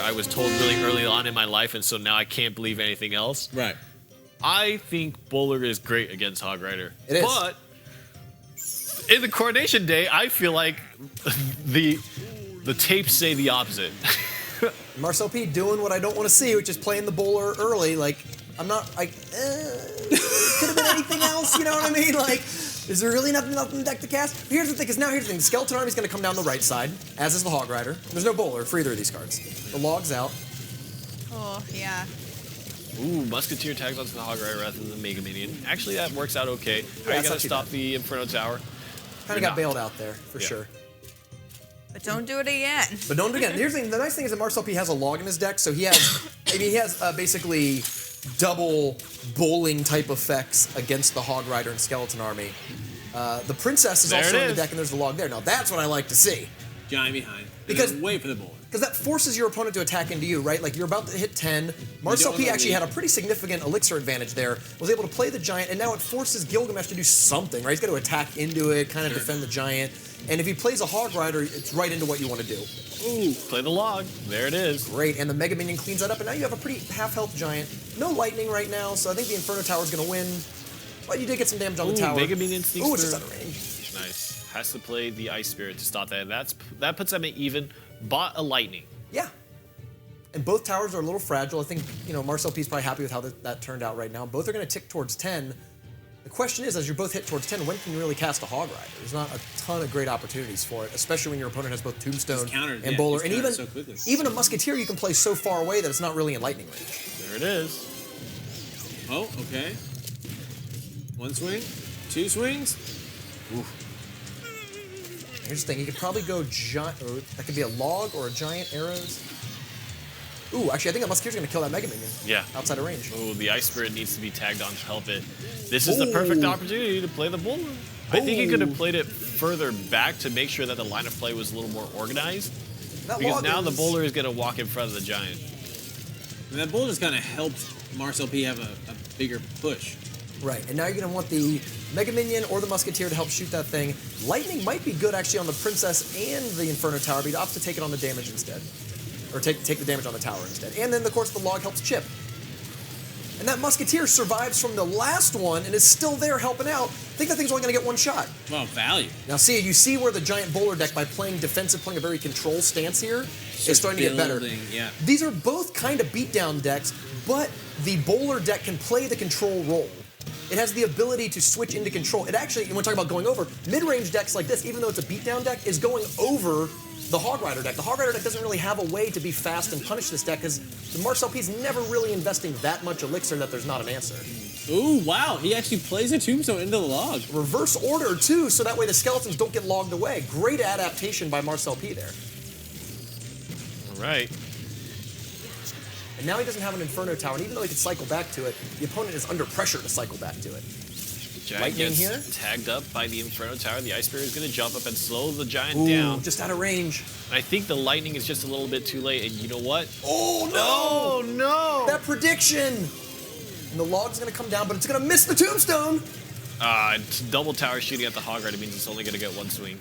I was told really early on in my life, and so now I can't believe anything else. Right. I think Bowler is great against Hog Rider. It is. But in the Coronation Day, I feel like the tapes say the opposite. Marcel P doing what I don't want to see, which is playing the bowler early. Like, I'm not, like, it could have been anything else, you know what I mean? Like, is there really nothing in the deck to cast? But here's the thing, the Skeleton Army's going to come down the right side, as is the Hog Rider. There's no bowler for either of these cards. The log's out. Oh, yeah. Ooh, Musketeer tags onto the Hog Rider rather than the Mega Minion. Actually, that works out okay. How are you going to stop the Inferno Tower? Kind of got bailed out there, for sure. But don't do it again. But don't do it again. Here's the thing, the nice thing is that Marcel P has a log in his deck, so he has, basically double bowling type effects against the Hog Rider and Skeleton Army. The Princess is also in the deck, and there's the log there. Now that's what I like to see. Giant behind. Because wait for the bowler. Because that forces your opponent to attack into you, right? Like, you're about to hit 10. Marcel P actually had a pretty significant elixir advantage there, was able to play the Giant, and now it forces Gilgamesh to do something, right? He's got to attack into it, kind of defend the Giant. And if he plays a Hog Rider, it's right into what you want to do. Ooh, play the log. There it is. Great, and the Mega Minion cleans that up, and now you have a pretty half-health Giant. No Lightning right now, so I think the Inferno Tower is going to win. But you did get some damage on the tower. Mega Minion sneaks Ooh, it's just out of range. Nice. Has to play the Ice Spirit to stop that. That puts them at even. Bought a Lightning. Yeah. And both towers are a little fragile. I think, Marcel P is probably happy with how that turned out right now. Both are going to tick towards 10. The question is, as you're both hit towards 10, when can you really cast a Hog Rider? There's not a ton of great opportunities for it, especially when your opponent has both Tombstone and Bowler. And even a Musketeer you can play so far away that it's not really in lightning range. There it is. Oh, okay. One swing, two swings. Oof. Here's the thing, you could probably go giant, or that could be a log or a giant arrows. Ooh, actually, I think a Musketeer's gonna kill that Mega Minion. Yeah. Outside of range. Ooh, the Ice Spirit needs to be tagged on to help it. This is the perfect opportunity to play the Bowler. I think he could have played it further back to make sure that the line of play was a little more organized. Because now the Bowler is gonna walk in front of the Giant. And that Bowler just kind of helped Marcel P have a bigger push. Right, and now you're going to want the Mega Minion or the Musketeer to help shoot that thing. Lightning might be good actually on the Princess and the Inferno Tower, but he opts to take it on the damage instead. Or take the damage on the tower instead. And then, of course, the log helps chip. And that Musketeer survives from the last one and is still there helping out. I think that thing's only going to get one shot. Wow, value. Now see, you see where the Giant Bowler deck, by playing defensive, playing a very control stance here, is starting to get better. Yeah. These are both kind of beatdown decks, but the Bowler deck can play the control role. It has the ability to switch into control. It actually, when we're talking about going over, mid-range decks like this, even though it's a beatdown deck, is going over the Hog Rider deck. The Hog Rider deck doesn't really have a way to be fast and punish this deck because the Marcel P's never really investing that much elixir that there's not an answer. Ooh, wow, he actually plays a Tombstone into the log. Reverse order, too, so that way the skeletons don't get logged away. Great adaptation by Marcel P there. All right. And now he doesn't have an Inferno Tower, and even though he can cycle back to it, the opponent is under pressure to cycle back to it. Giant Lightning gets here. tagged up by the Inferno Tower. The Ice Spirit is going to jump up and slow the Giant down. Just out of range. And I think the Lightning is just a little bit too late, and you know what? Oh, no! Oh, no! That prediction! And the log's going to come down, but it's going to miss the Tombstone! Double tower shooting at the Hog Rider means it's only going to get one swing.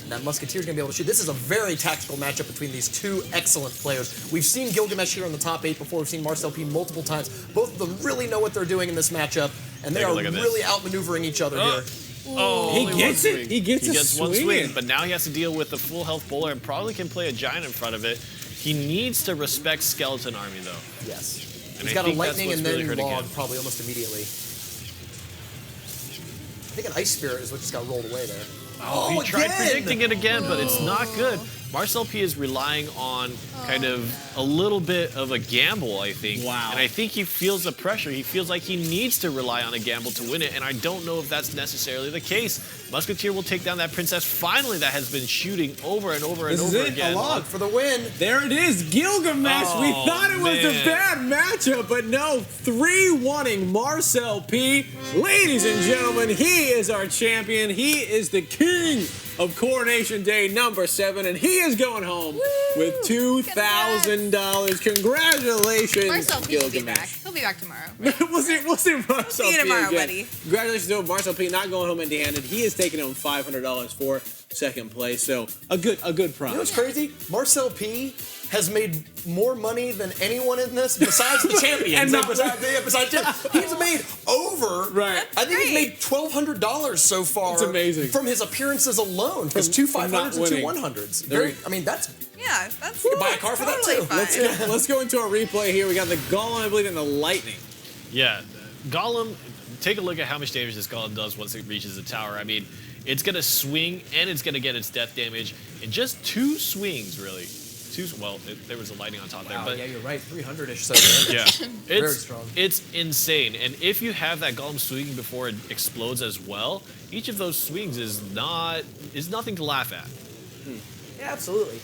And that Musketeer's going to be able to shoot. This is a very tactical matchup between these two excellent players. We've seen Gilgamesh here in the top 8 before. We've seen Marcel P multiple times. Both of them really know what they're doing in this matchup, and they are really outmaneuvering each other here. Oh, he gets it. He gets one swing, but now he has to deal with the full health Bowler and probably can play a Giant in front of it. He needs to respect Skeleton Army, though. Yes. And He's got a Lightning and then log probably almost immediately. I think an Ice Spirit is what just got rolled away there. Oh, he tried predicting it again, but it's not good. Marcel P is relying on kind of a little bit of a gamble, I think. Wow. And I think he feels the pressure. He feels like he needs to rely on a gamble to win it, and I don't know if that's necessarily the case. Musketeer will take down that Princess finally that has been shooting over and over and over again. A log for the win. There it is, Gilgamesh. We thought it was a bad matchup, but no, 3-1ing Marcel P. Ladies and gentlemen, he is our champion. He is the king of Coronation Day number 7, and he is going home with $2,000. Congratulations, Marcel P will be back. Gilgamesh. He'll be back tomorrow. we'll see Marcel See you P tomorrow, again. buddy. Congratulations to Marcel P not going home empty-handed. He is taking home $500 for second place. So a good prize. You know what's crazy? Marcel P has made more money than anyone in this besides the champions. And not- besides he's made over. Right. I think he's made $1,200 so far. That's amazing. From his appearances alone. His two from not 500s and two winning. 100s. Very- I mean, that's. Yeah, that's You can buy a car for that, totally too. fine. Let's go into our replay here. We got the Golem, I believe, and the Lightning. Yeah, Golem, take a look at how much damage this Golem does once it reaches the tower. I mean, it's going to swing and it's going to get its death damage in just 2 swings, really. There was a lightning on top there, Wow, but yeah, you're right. 300-ish so damage. yeah, Very strong. It's insane. And if you have that Golem swinging before it explodes as well, each of those swings is nothing to laugh at. Yeah, absolutely.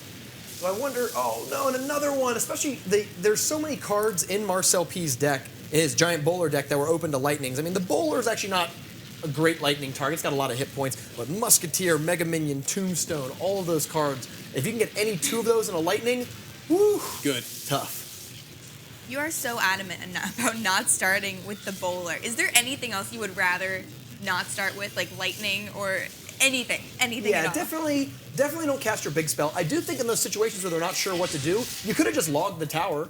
So I wonder, oh no, and another one, especially there's so many cards in Marcel P's deck, his giant bowler deck, that were open to lightnings. I mean, the bowler is actually not a great lightning target. It's got a lot of hit points, but Musketeer, Mega Minion, Tombstone, all of those cards, if you can get any 2 of those in a lightning, woo, Good. tough. You are so adamant about not starting with the bowler. Is there anything else you would rather not start with, like lightning or anything Yeah, at all? definitely don't cast your big spell. I do think in those situations where they're not sure what to do, you could have just logged the tower.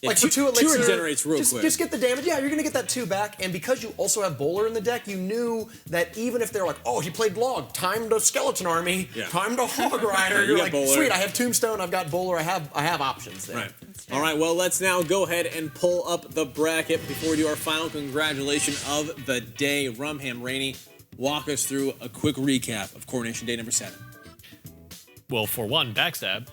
Yeah, Like for 2 two elixir, regenerates real just, quick. Just get the damage. Yeah, you're gonna get that 2 back. And because you also have Bowler in the deck, you knew that even if they're like, oh, he played Log, time to Skeleton Army, Yeah. time to Hog Rider. Yeah, you You're got like, Bowler. sweet, I have Tombstone, I've got Bowler, I have options there. Right. All right, well, let's now go ahead and pull up the bracket before we do our final congratulation of the day. Rumham Rainey, walk us through a quick recap of Coronation Day number 7. Well, for one, Backstab.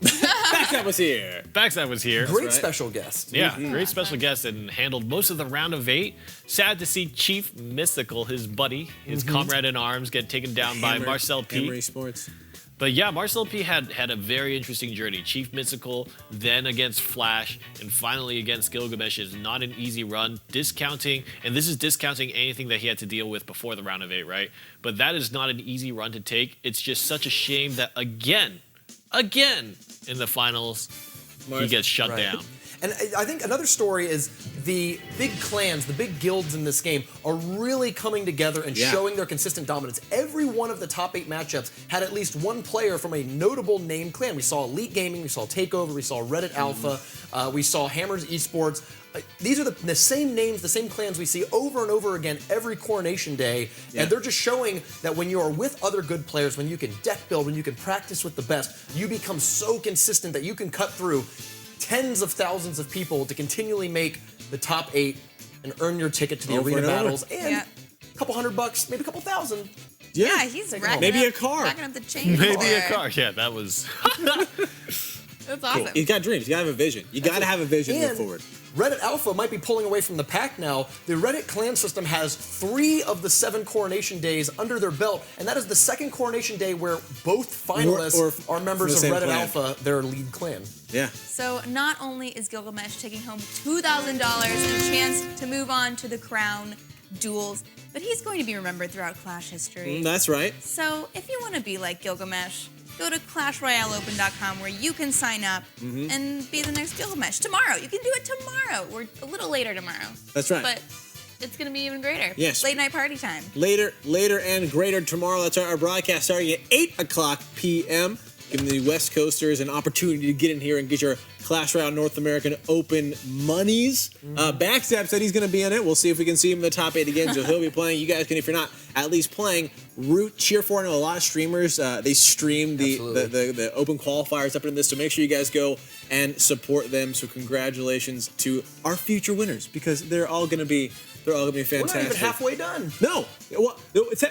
Backstab was here. Backstab was here. Great right. special guest. Yeah, great special guest and handled most of the round of 8. Sad to see Chief Mystical, his buddy, his comrade in arms, get taken down by Marcel P. Hammer Esports. But yeah, Marcel P had a very interesting journey. Chief Mystical, then against Flash, and finally against Gilgamesh is not an easy run. Discounting, and this is discounting anything that he had to deal with before the round of 8, right? But that is not an easy run to take. It's just such a shame that again, in the finals, he gets shut Right. down. And I think another story is the big clans, the big guilds in this game are really coming together and Yeah. showing their consistent dominance. Every one of the top 8 matchups had at least one player from a notable named clan. We saw Elite Gaming, we saw Takeover, we saw Reddit Alpha, we saw Hammers Esports. These are the same names, the same clans we see over and over again every Coronation Day, Yeah. and they're just showing that when you are with other good players, when you can deck build, when you can practice with the best, you become so consistent that you can cut through tens of thousands of people to continually make the top 8 and earn your ticket to the Over arena and over. battles and Yeah. a couple $100, maybe a couple thousand. Yeah, he's racking Maybe up, a car. racking up the chain. Maybe a for- car. Yeah, that was. That's awesome. He's got dreams. You gotta have a vision. You gotta have a vision to move And forward. Reddit Alpha might be pulling away from the pack now. The Reddit clan system has 3 of the 7 Coronation Days under their belt, and that is the second Coronation Day where both finalists Or are members from of the same Reddit clan. Alpha, their lead clan. Yeah. So not only is Gilgamesh taking home $2,000 and a chance to move on to the crown duels, but he's going to be remembered throughout Clash history. That's right. So if you want to be like Gilgamesh, go to ClashRoyaleOpen.com where you can sign up and be the next Gilgamesh tomorrow. You can do it tomorrow or a little later tomorrow. That's right. But it's going to be even greater. Yes. Late night party time. Later and greater tomorrow. That's our broadcast starting at 8 o'clock p.m. Giving the West Coasters an opportunity to get in here and get your Clash Royale North American Open monies. Backstab said he's going to be in it. We'll see if we can see him in the top 8 again. So he'll be playing. You guys can, if you're not at least playing, cheer for. I know a lot of streamers, they stream the Open qualifiers up in this. So make sure you guys go and support them. So congratulations to our future winners because they're all going to be fantastic. We're not even halfway done. No. Well,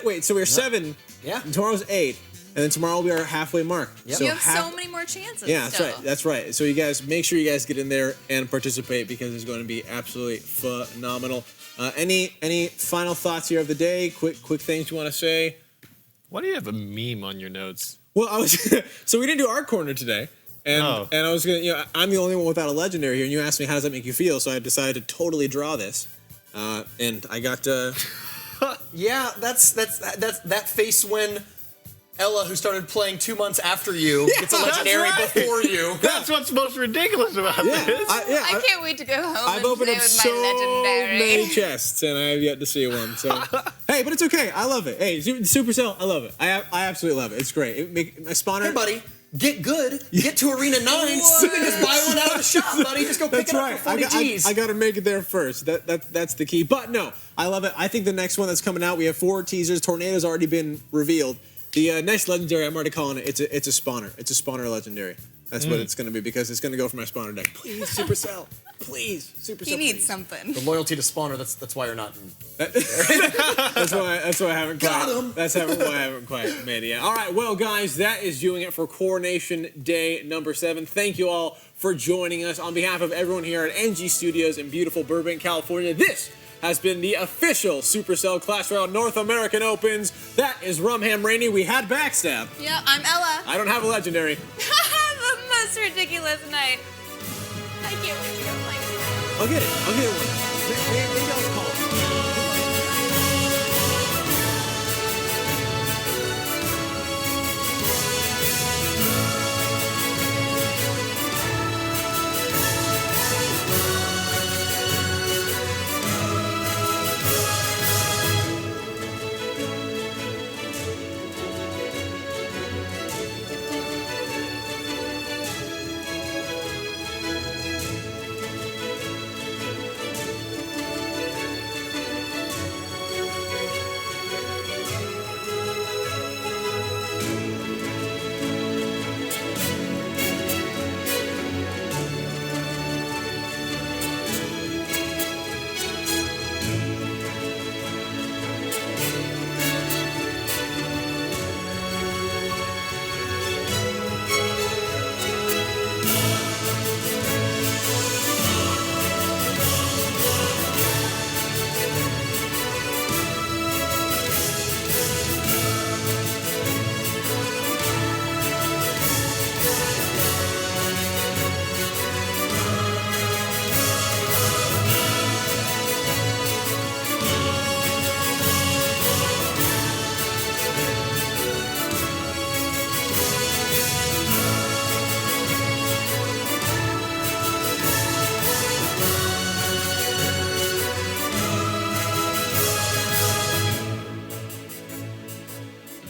wait. So we're 7. Yeah. Tomorrow's 8. And then tomorrow will be our halfway mark. Yep. So You have so many more chances. Yeah, that's still. right. That's right. So you guys, make sure you guys get in there and participate because it's going to be absolutely phenomenal. Any final thoughts here of the day? Quick things you want to say? Why do you have a meme on your notes? Well, so we didn't do our corner today. And I was gonna, I'm the only one without a legendary here, and you asked me how does that make you feel, so I decided to totally draw this, and I got Yeah, that's that face when Ella, who started playing 2 months after you, gets a legendary right. before you. That's what's most ridiculous about this. I can't wait to go home I've and opened play up with so my legendary. many chests, and I have yet to see one. So, hey, but it's okay. I love it. Hey, Supercell, I love it. I absolutely love it. It's great. My spawner. Hey, buddy, get good. Get to Arena 9. You can just buy one out of the shop, buddy. Just go pick it up for 40 G's. I got to make it there first. That's the key. But no, I love it. I think the next one that's coming out, we have 4 teasers. Tornado's already been revealed. The next legendary, I'm already calling it. It's a spawner. It's a spawner legendary. That's what it's going to be because it's going to go for my spawner deck. Please, Supercell. Please, Supercell. He needs something. The loyalty to spawner. That's why you're not. That's why I haven't Got quite. him. That's why I haven't quite made it yet. All right, well, guys, that is doing it for Coronation Day number 7. Thank you all for joining us on behalf of everyone here at NG Studios in beautiful Burbank, California. This has been the official Supercell Clash Royale North American Opens. That is Rumham Rainey. We had Backstab. Yeah, I'm Ella. I don't have a legendary. The most ridiculous night. I can't wait to go play. I'll get it one. Maybe I'll call it.